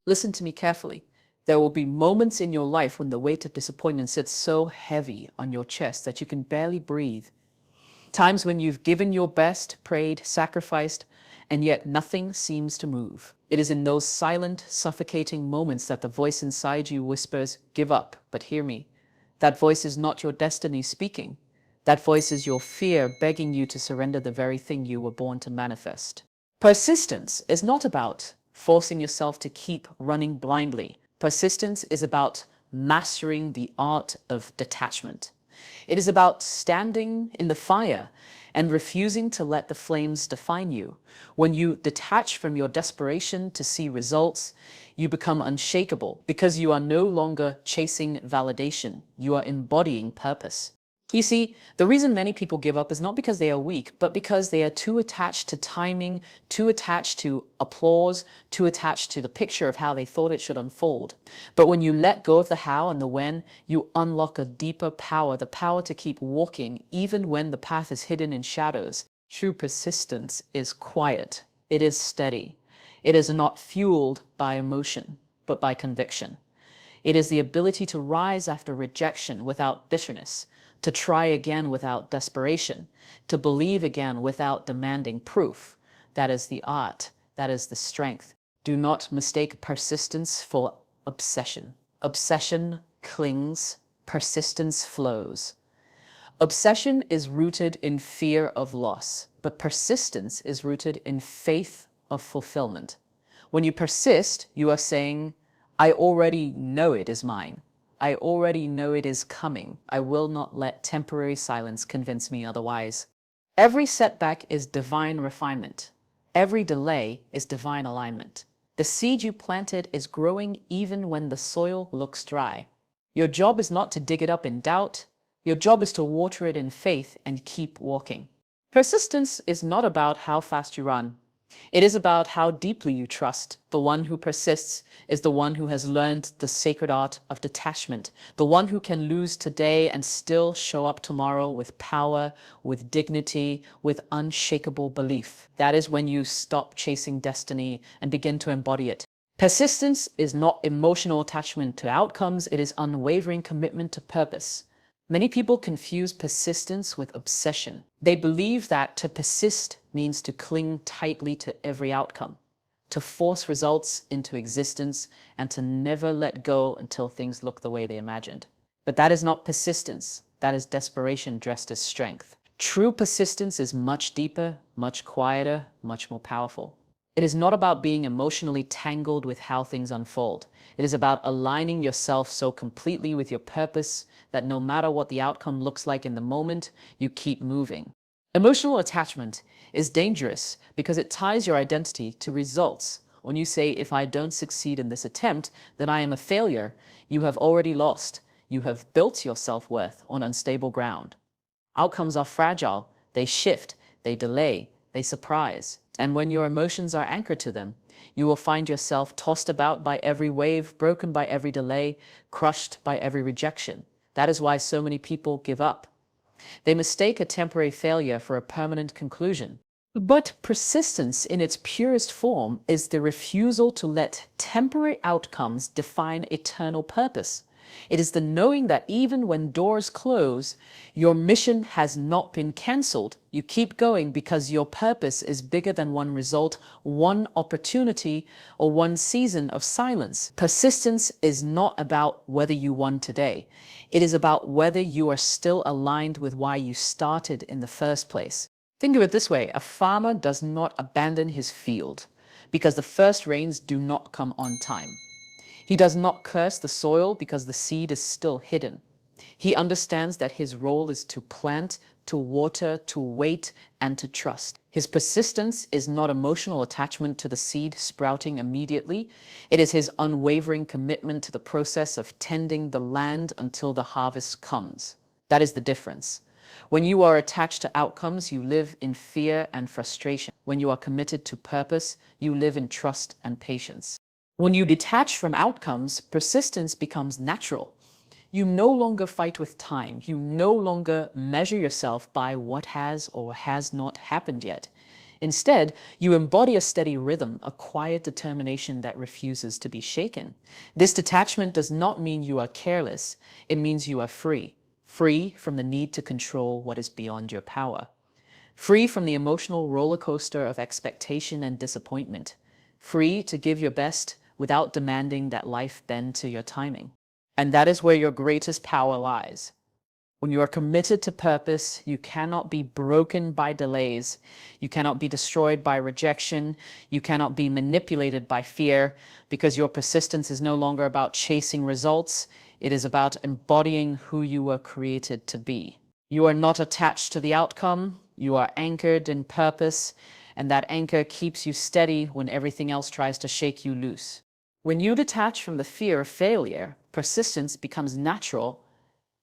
Listen to me carefully. There will be moments in your life when the weight of disappointment sits so heavy on your chest that you can barely breathe. Times when you've given your best, prayed, sacrificed, and yet nothing seems to move. It is in those silent, suffocating moments that the voice inside you whispers, "Give up, but hear me." That voice is not your destiny speaking. That voice is your fear begging you to surrender the very thing you were born to manifest. Persistence is not about forcing yourself to keep running blindly. Persistence is about mastering the art of detachment. It is about standing in the fire and refusing to let the flames define you. When you detach from your desperation to see results, you become unshakable because you are no longer chasing validation. You are embodying purpose. You see, the reason many people give up is not because they are weak, but because they are too attached to timing, too attached to applause, too attached to the picture of how they thought it should unfold. But when you let go of the how and the when, you unlock a deeper power, the power to keep walking even when the path is hidden in shadows. True persistence is quiet. It is steady. It is not fueled by emotion, but by conviction. It is the ability to rise after rejection without bitterness, to try again without desperation, to believe again without demanding proof. That is the art. That is the strength. Do not mistake persistence for obsession. Obsession clings, persistence flows. Obsession is rooted in fear of loss, but persistence is rooted in faith of fulfillment. When you persist, you are saying, "I already know it is mine. I already know it is coming. I will not let temporary silence convince me otherwise." Every setback is divine refinement. Every delay is divine alignment. The seed you planted is growing even when the soil looks dry. Your job is not to dig it up in doubt. Your job is to water it in faith and keep walking. Persistence is not about how fast you run. It is about how deeply you trust. The one who persists is the one who has learned the sacred art of detachment, the one who can lose today and still show up tomorrow with power, with dignity, with unshakable belief. That is when you stop chasing destiny and begin to embody it. Persistence is not emotional attachment to outcomes, it is unwavering commitment to purpose. Many people confuse persistence with obsession. They believe that to persist means to cling tightly to every outcome, to force results into existence, and to never let go until things look the way they imagined. But that is not persistence. That is desperation dressed as strength. True persistence is much deeper, much quieter, much more powerful. It is not about being emotionally tangled with how things unfold. It is about aligning yourself so completely with your purpose that no matter what the outcome looks like in the moment, you keep moving. Emotional attachment is dangerous because it ties your identity to results. When you say, "If I don't succeed in this attempt, then I am a failure," you have already lost. You have built your self-worth on unstable ground. Outcomes are fragile. They shift, they delay, they surprise. And when your emotions are anchored to them, you will find yourself tossed about by every wave, broken by every delay, crushed by every rejection. That is why so many people give up. They mistake a temporary failure for a permanent conclusion. But persistence in its purest form is the refusal to let temporary outcomes define eternal purpose. It is the knowing that even when doors close, your mission has not been cancelled. You keep going because your purpose is bigger than one result, one opportunity, or one season of silence. Persistence is not about whether you won today. It is about whether you are still aligned with why you started in the first place. Think of it this way: a farmer does not abandon his field because the first rains do not come on time. He does not curse the soil because the seed is still hidden. He understands that his role is to plant, to water, to wait, and to trust. His persistence is not emotional attachment to the seed sprouting immediately. It is his unwavering commitment to the process of tending the land until the harvest comes. That is the difference. When you are attached to outcomes, you live in fear and frustration. When you are committed to purpose, you live in trust and patience. When you detach from outcomes, persistence becomes natural. You no longer fight with time. You no longer measure yourself by what has or has not happened yet. Instead, you embody a steady rhythm, a quiet determination that refuses to be shaken. This detachment does not mean you are careless, it means you are free. Free from the need to control what is beyond your power. Free from the emotional roller coaster of expectation and disappointment. Free to give your best without demanding that life bend to your timing. And that is where your greatest power lies. When you are committed to purpose, you cannot be broken by delays. You cannot be destroyed by rejection. You cannot be manipulated by fear, because your persistence is no longer about chasing results. It is about embodying who you were created to be. You are not attached to the outcome. You are anchored in purpose, and that anchor keeps you steady when everything else tries to shake you loose. When you detach from the fear of failure, persistence becomes natural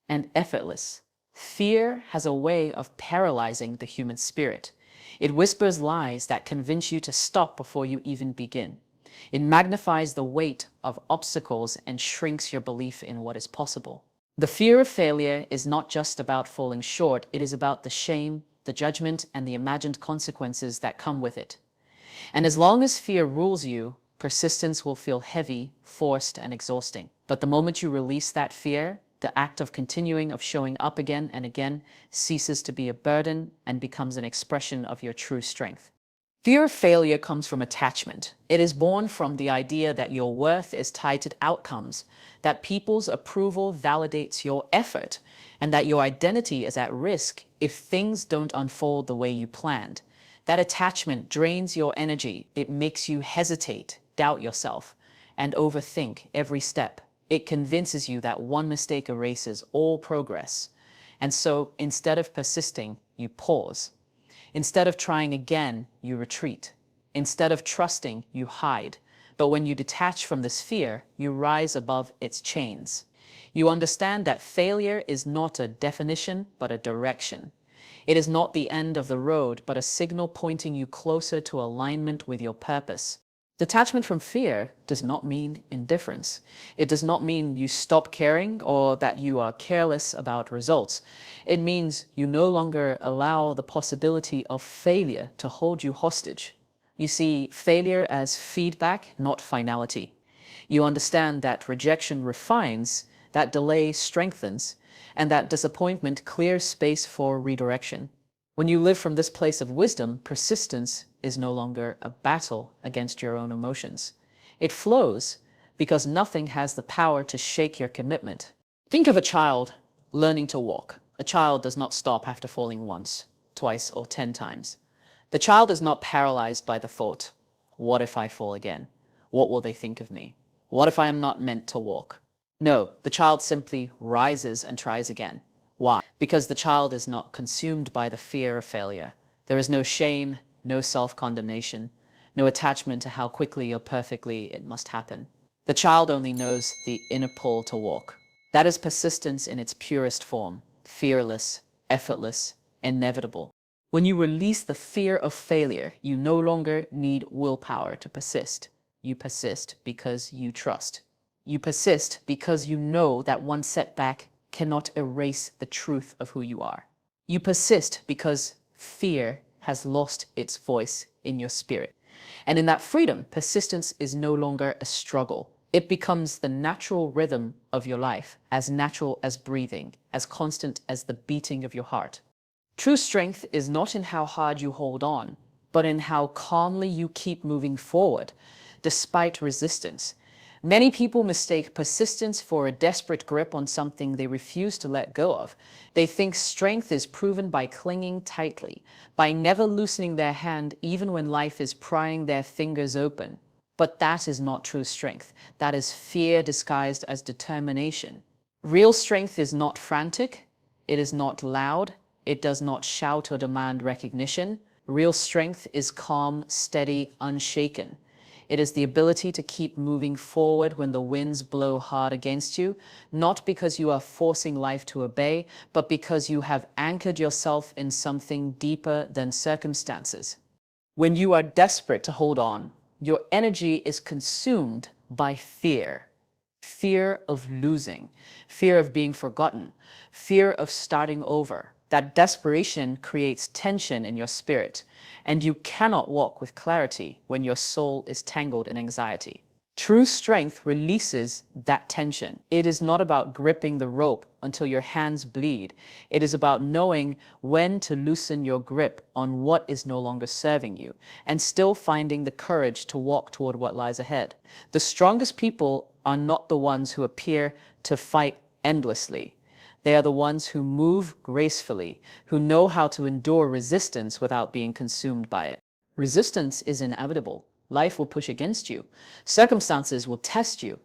and effortless. Fear has a way of paralyzing the human spirit. It whispers lies that convince you to stop before you even begin. It magnifies the weight of obstacles and shrinks your belief in what is possible. The fear of failure is not just about falling short, it is about the shame, the judgment, and the imagined consequences that come with it. And as long as fear rules you, persistence will feel heavy, forced, and exhausting. But the moment you release that fear, the act of continuing, of showing up again and again, ceases to be a burden and becomes an expression of your true strength. Fear of failure comes from attachment. It is born from the idea that your worth is tied to outcomes, that people's approval validates your effort, and that your identity is at risk if things don't unfold the way you planned. That attachment drains your energy. It makes you hesitate, doubt yourself, and overthink every step. It convinces you that one mistake erases all progress. And so instead of persisting, you pause. Instead of trying again, you retreat. Instead of trusting, you hide. But when you detach from this fear, you rise above its chains. You understand that failure is not a definition, but a direction. It is not the end of the road, but a signal pointing you closer to alignment with your purpose. Detachment from fear does not mean indifference. It does not mean you stop caring or that you are careless about results. It means you no longer allow the possibility of failure to hold you hostage. You see failure as feedback, not finality. You understand that rejection refines, that delay strengthens, and that disappointment clears space for redirection. When you live from this place of wisdom, persistence is no longer a battle against your own emotions. It flows because nothing has the power to shake your commitment. Think of a child learning to walk. A child does not stop after falling once, twice, or 10 times. The child is not paralyzed by the thought, what if I fall again? What will they think of me? What if I am not meant to walk? No, the child simply rises and tries again. Why? Because the child is not consumed by the fear of failure. There is no shame, no self-condemnation, no attachment to how quickly or perfectly it must happen. The child only knows the inner pull to walk. That is persistence in its purest form, fearless, effortless, inevitable. When you release the fear of failure, you no longer need willpower to persist. You persist because you trust. You persist because you know that one setback cannot erase the truth of who you are. You persist because fear has lost its voice in your spirit. And in that freedom, persistence is no longer a struggle. It becomes the natural rhythm of your life, as natural as breathing, as constant as the beating of your heart. True strength is not in how hard you hold on, but in how calmly you keep moving forward, despite resistance. Many people mistake persistence for a desperate grip on something they refuse to let go of. They think strength is proven by clinging tightly, by never loosening their hand even when life is prying their fingers open. But that is not true strength. That is fear disguised as determination. Real strength is not frantic. It is not loud. It does not shout or demand recognition. Real strength is calm, steady, unshaken. It is the ability to keep moving forward when the winds blow hard against you, not because you are forcing life to obey, but because you have anchored yourself in something deeper than circumstances. When you are desperate to hold on, your energy is consumed by fear. Fear of losing, fear of being forgotten, fear of starting over. That desperation creates tension in your spirit, and you cannot walk with clarity when your soul is tangled in anxiety. True strength releases that tension. It is not about gripping the rope until your hands bleed. It is about knowing when to loosen your grip on what is no longer serving you and still finding the courage to walk toward what lies ahead. The strongest people are not the ones who appear to fight endlessly. They are the ones who move gracefully, who know how to endure resistance without being consumed by it. Resistance is inevitable. Life will push against you. Circumstances will test you,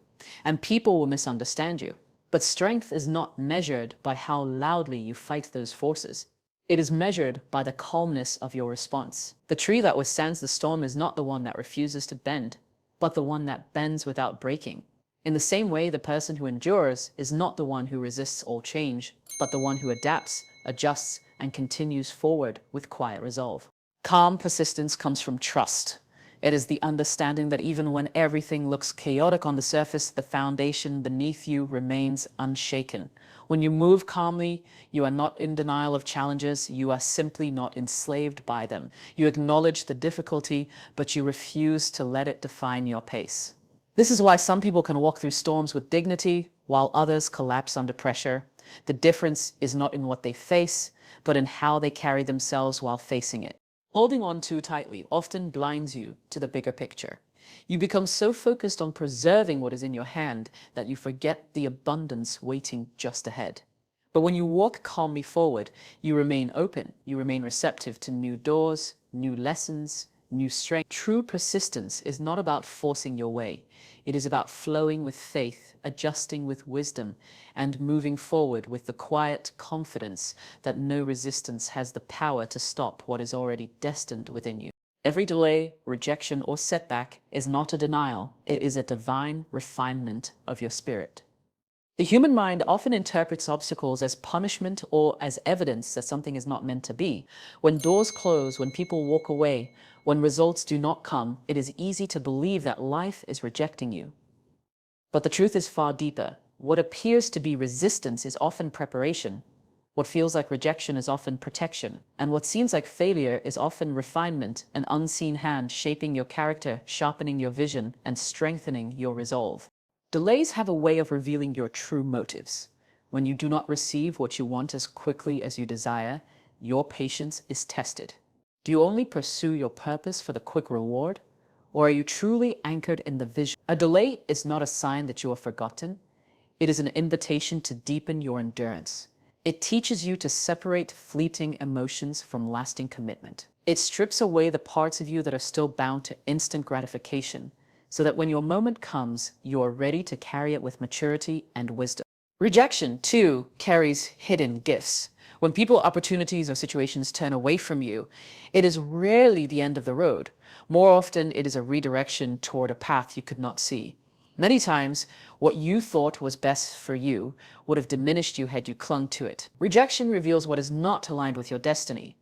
and people will misunderstand you. But strength is not measured by how loudly you fight those forces. It is measured by the calmness of your response. The tree that withstands the storm is not the one that refuses to bend, but the one that bends without breaking. In the same way, the person who endures is not the one who resists all change, but the one who adapts, adjusts, and continues forward with quiet resolve. Calm persistence comes from trust. It is the understanding that even when everything looks chaotic on the surface, the foundation beneath you remains unshaken. When you move calmly, you are not in denial of challenges, you are simply not enslaved by them. You acknowledge the difficulty, but you refuse to let it define your pace. This is why some people can walk through storms with dignity, while others collapse under pressure. The difference is not in what they face, but in how they carry themselves while facing it. Holding on too tightly often blinds you to the bigger picture. You become so focused on preserving what is in your hand that you forget the abundance waiting just ahead. But when you walk calmly forward, you remain open, you remain receptive to new doors, new lessons, new strength. True persistence is not about forcing your way. It is about flowing with faith, adjusting with wisdom, and moving forward with the quiet confidence that no resistance has the power to stop what is already destined within you. Every delay, rejection, or setback is not a denial. It is a divine refinement of your spirit. The human mind often interprets obstacles as punishment or as evidence that something is not meant to be. When doors close, when people walk away, when results do not come, it is easy to believe that life is rejecting you. But the truth is far deeper. What appears to be resistance is often preparation. What feels like rejection is often protection. And what seems like failure is often refinement, an unseen hand shaping your character, sharpening your vision, and strengthening your resolve. Delays have a way of revealing your true motives. When you do not receive what you want as quickly as you desire, your patience is tested. Do you only pursue your purpose for the quick reward? Or are you truly anchored in the vision? A delay is not a sign that you are forgotten. It is an invitation to deepen your endurance. It teaches you to separate fleeting emotions from lasting commitment. It strips away the parts of you that are still bound to instant gratification, so that when your moment comes, you are ready to carry it with maturity and wisdom. Rejection, too, carries hidden gifts. When people, opportunities, or situations turn away from you, it is rarely the end of the road. More often, it is a redirection toward a path you could not see. Many times, what you thought was best for you would have diminished you had you clung to it. Rejection reveals what is not aligned with your destiny.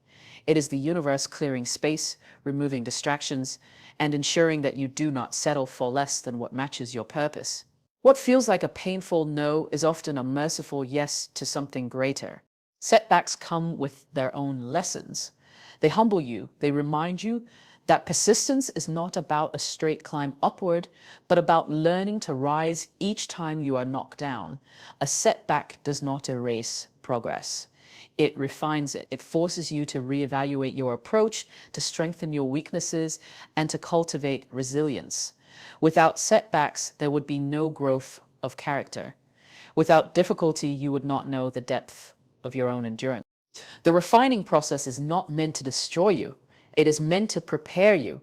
It is the universe clearing space, removing distractions, and ensuring that you do not settle for less than what matches your purpose. What feels like a painful no is often a merciful yes to something greater. Setbacks come with their own lessons. They humble you. They remind you that persistence is not about a straight climb upward, but about learning to rise each time you are knocked down. A setback does not erase progress. It refines it. It forces you to reevaluate your approach, to strengthen your weaknesses, and to cultivate resilience. Without setbacks, there would be no growth of character. Without difficulty, you would not know the depth of your own endurance. The refining process is not meant to destroy you. It is meant to prepare you.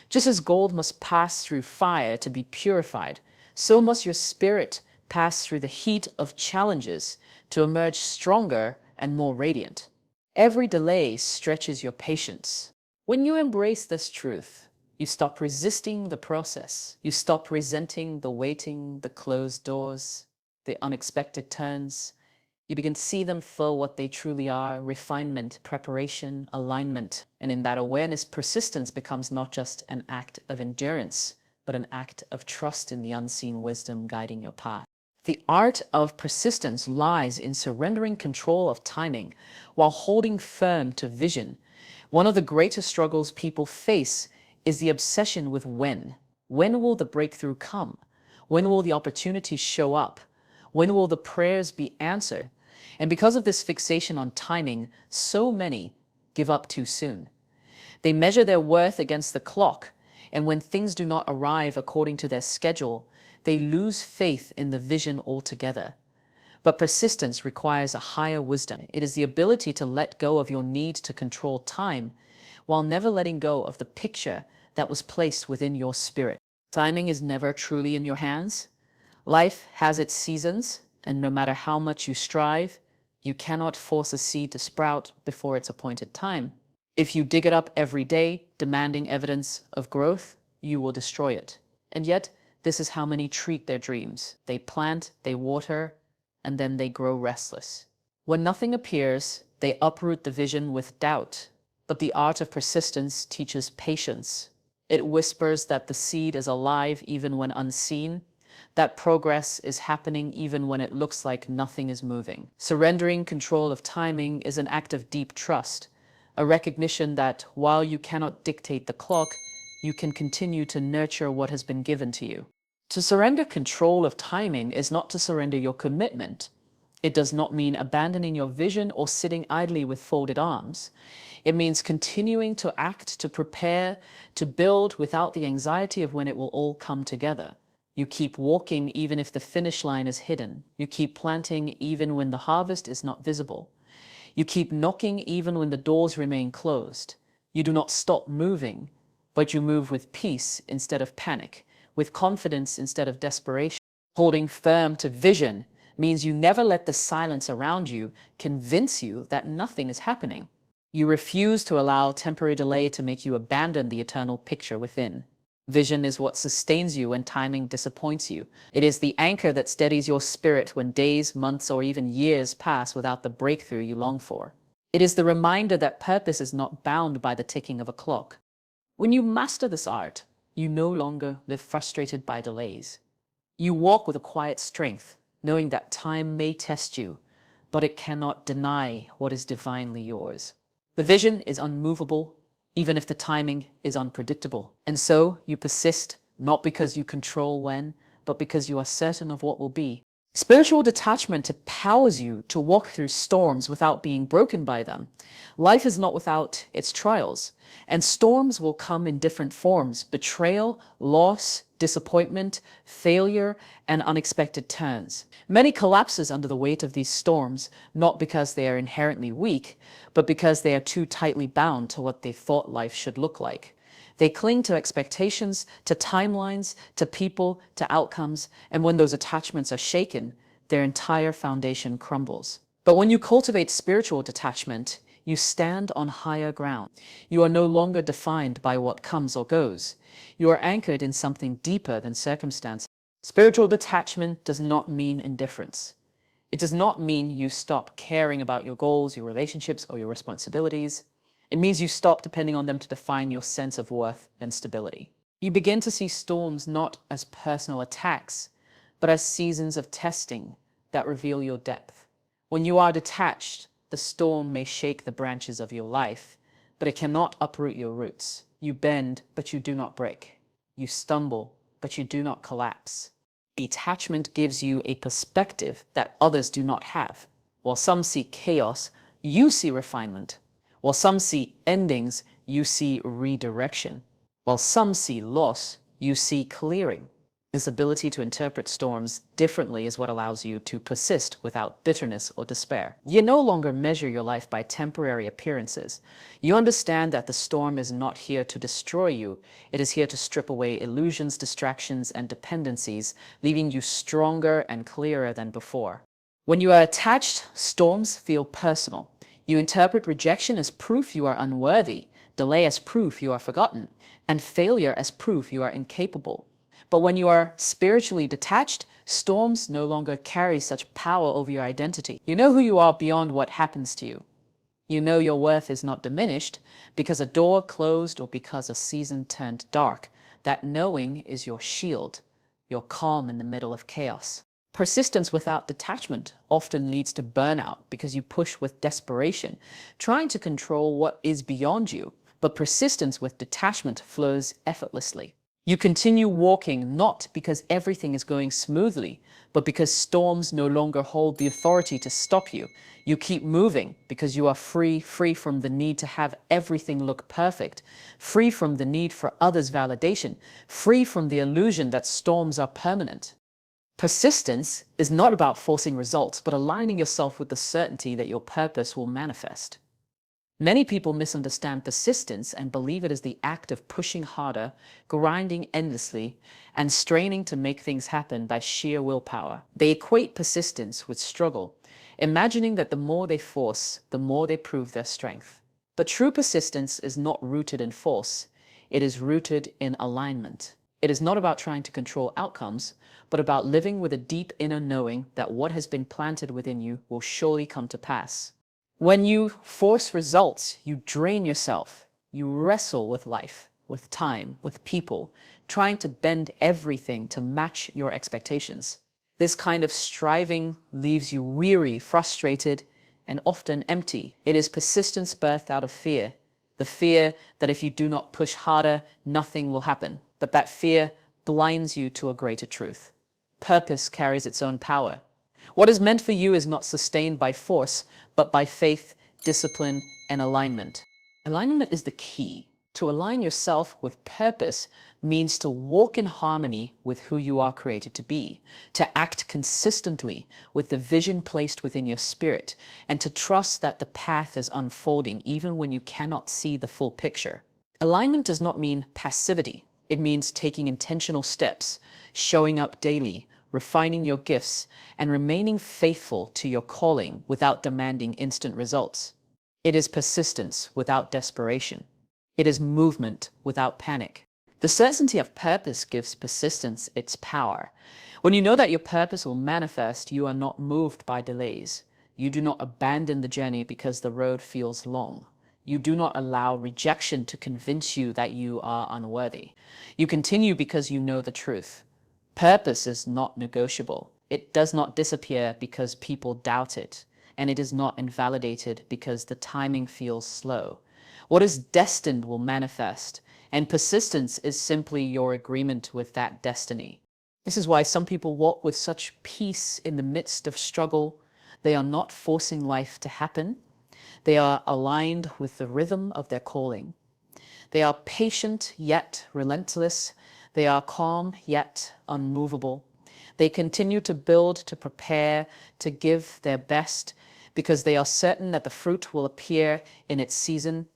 Just as gold must pass through fire to be purified, so must your spirit pass through the heat of challenges to emerge stronger and more radiant. Every delay stretches your patience. When you embrace this truth, you stop resisting the process. You stop resenting the waiting, the closed doors, the unexpected turns. You begin to see them for what they truly are: refinement, preparation, alignment. And in that awareness, persistence becomes not just an act of endurance, but an act of trust in the unseen wisdom guiding your path. The art of persistence lies in surrendering control of timing while holding firm to vision. One of the greatest struggles people face is the obsession with when. When will the breakthrough come? When will the opportunities show up? When will the prayers be answered? And because of this fixation on timing, so many give up too soon. They measure their worth against the clock, and when things do not arrive according to their schedule, they lose faith in the vision altogether. But persistence requires a higher wisdom. It is the ability to let go of your need to control time while never letting go of the picture that was placed within your spirit. Timing is never truly in your hands. Life has its seasons, and no matter how much you strive, you cannot force a seed to sprout before its appointed time. If you dig it up every day, demanding evidence of growth, you will destroy it. And yet, this is how many treat their dreams. They plant, they water, and then they grow restless. When nothing appears, they uproot the vision with doubt. But the art of persistence teaches patience. It whispers that the seed is alive even when unseen, that progress is happening even when it looks like nothing is moving. Surrendering control of timing is an act of deep trust, a recognition that while you cannot dictate the clock, you can continue to nurture what has been given to you. To surrender control of timing is not to surrender your commitment. It does not mean abandoning your vision or sitting idly with folded arms. It means continuing to act, to prepare, to build without the anxiety of when it will all come together. You keep walking even if the finish line is hidden. You keep planting even when the harvest is not visible. You keep knocking even when the doors remain closed. You do not stop moving, but you move with peace instead of panic, with confidence instead of desperation. Holding firm to vision means you never let the silence around you convince you that nothing is happening. You refuse to allow temporary delay to make you abandon the eternal picture within. Vision is what sustains you when timing disappoints you. It is the anchor that steadies your spirit when days, months, or even years pass without the breakthrough you long for. It is the reminder that purpose is not bound by the ticking of a clock. When you master this art, you no longer live frustrated by delays. You walk with a quiet strength, knowing that time may test you, but it cannot deny what is divinely yours. The vision is unmovable, even if the timing is unpredictable. And so you persist, not because you control when, but because you are certain of what will be. Spiritual detachment empowers you to walk through storms without being broken by them. Life is not without its trials, and storms will come in different forms: betrayal, loss, disappointment, failure, and unexpected turns. Many collapses under the weight of these storms, not because they are inherently weak, but because they are too tightly bound to what they thought life should look like. They cling to expectations, to timelines, to people, to outcomes, and when those attachments are shaken, their entire foundation crumbles. But when you cultivate spiritual detachment, you stand on higher ground. You are no longer defined by what comes or goes. You are anchored in something deeper than circumstance. Spiritual detachment does not mean indifference. It does not mean you stop caring about your goals, your relationships, or your responsibilities. It means you stop depending on them to define your sense of worth and stability. You begin to see storms not as personal attacks, but as seasons of testing that reveal your depth. When you are detached, the storm may shake the branches of your life, but it cannot uproot your roots. You bend, but you do not break. You stumble, but you do not collapse. Detachment gives you a perspective that others do not have. While some see chaos, you see refinement. While some see endings, you see redirection. While some see loss, you see clearing. This ability to interpret storms differently is what allows you to persist without bitterness or despair. You no longer measure your life by temporary appearances. You understand that the storm is not here to destroy you. It is here to strip away illusions, distractions, and dependencies, leaving you stronger and clearer than before. When you are attached, storms feel personal. You interpret rejection as proof you are unworthy, delay as proof you are forgotten, and failure as proof you are incapable. But when you are spiritually detached, storms no longer carry such power over your identity. You know who you are beyond what happens to you. You know your worth is not diminished because a door closed or because a season turned dark. That knowing is your shield, your calm in the middle of chaos. Persistence without detachment often leads to burnout because you push with desperation, trying to control what is beyond you. But persistence with detachment flows effortlessly. You continue walking not because everything is going smoothly, but because storms no longer hold the authority to stop you. You keep moving because you are free from the need to have everything look perfect, free from the need for others' validation, free from the illusion that storms are permanent. Persistence is not about forcing results, but aligning yourself with the certainty that your purpose will manifest. Many people misunderstand persistence and believe it is the act of pushing harder, grinding endlessly, and straining to make things happen by sheer willpower. They equate persistence with struggle, imagining that the more they force, the more they prove their strength. But true persistence is not rooted in force, it is rooted in alignment. It is not about trying to control outcomes, but about living with a deep inner knowing that what has been planted within you will surely come to pass. When you force results, you drain yourself. You wrestle with life, with time, with people, trying to bend everything to match your expectations. This kind of striving leaves you weary, frustrated, and often empty. It is persistence birthed out of fear. The fear that if you do not push harder, nothing will happen. But that fear blinds you to a greater truth. Purpose carries its own power. What is meant for you is not sustained by force, but by faith, discipline, and alignment. Alignment is the key. To align yourself with purpose means to walk in harmony with who you are created to be, to act consistently with the vision placed within your spirit, and to trust that the path is unfolding even when you cannot see the full picture. Alignment does not mean passivity. It means taking intentional steps, showing up daily, refining your gifts, and remaining faithful to your calling without demanding instant results. It is persistence without desperation. It is movement without panic. The certainty of purpose gives persistence its power. When you know that your purpose will manifest, you are not moved by delays. You do not abandon the journey because the road feels long. You do not allow rejection to convince you that you are unworthy. You continue because you know the truth. Purpose is not negotiable. It does not disappear because people doubt it, and it is not invalidated because the timing feels slow. What is destined will manifest, and persistence is simply your agreement with that destiny. This is why some people walk with such peace in the midst of struggle. They are not forcing life to happen. They are aligned with the rhythm of their calling. They are patient yet relentless. They are calm yet unmovable. They continue to build, to prepare, to give their best because they are certain that the fruit will appear in its season.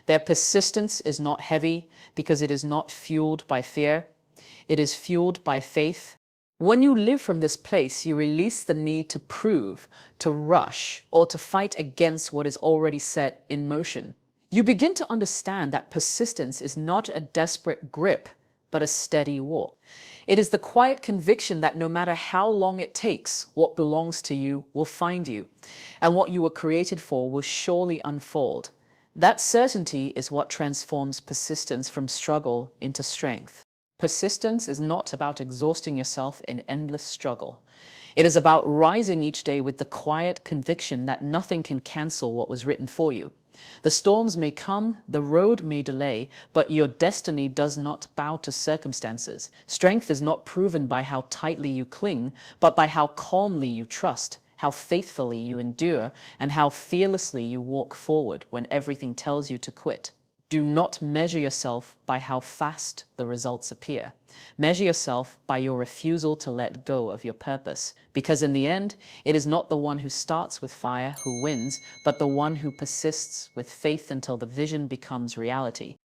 Their persistence is not heavy because it is not fueled by fear. It is fueled by faith. When you live from this place, you release the need to prove, to rush, or to fight against what is already set in motion. You begin to understand that persistence is not a desperate grip, but a steady walk. It is the quiet conviction that no matter how long it takes, what belongs to you will find you, and what you were created for will surely unfold. That certainty is what transforms persistence from struggle into strength. Persistence is not about exhausting yourself in endless struggle. It is about rising each day with the quiet conviction that nothing can cancel what was written for you. The storms may come, the road may delay, but your destiny does not bow to circumstances. Strength is not proven by how tightly you cling, but by how calmly you trust, how faithfully you endure, and how fearlessly you walk forward when everything tells you to quit. Do not measure yourself by how fast the results appear. Measure yourself by your refusal to let go of your purpose. Because in the end, it is not the one who starts with fire who wins, but the one who persists with faith until the vision becomes reality.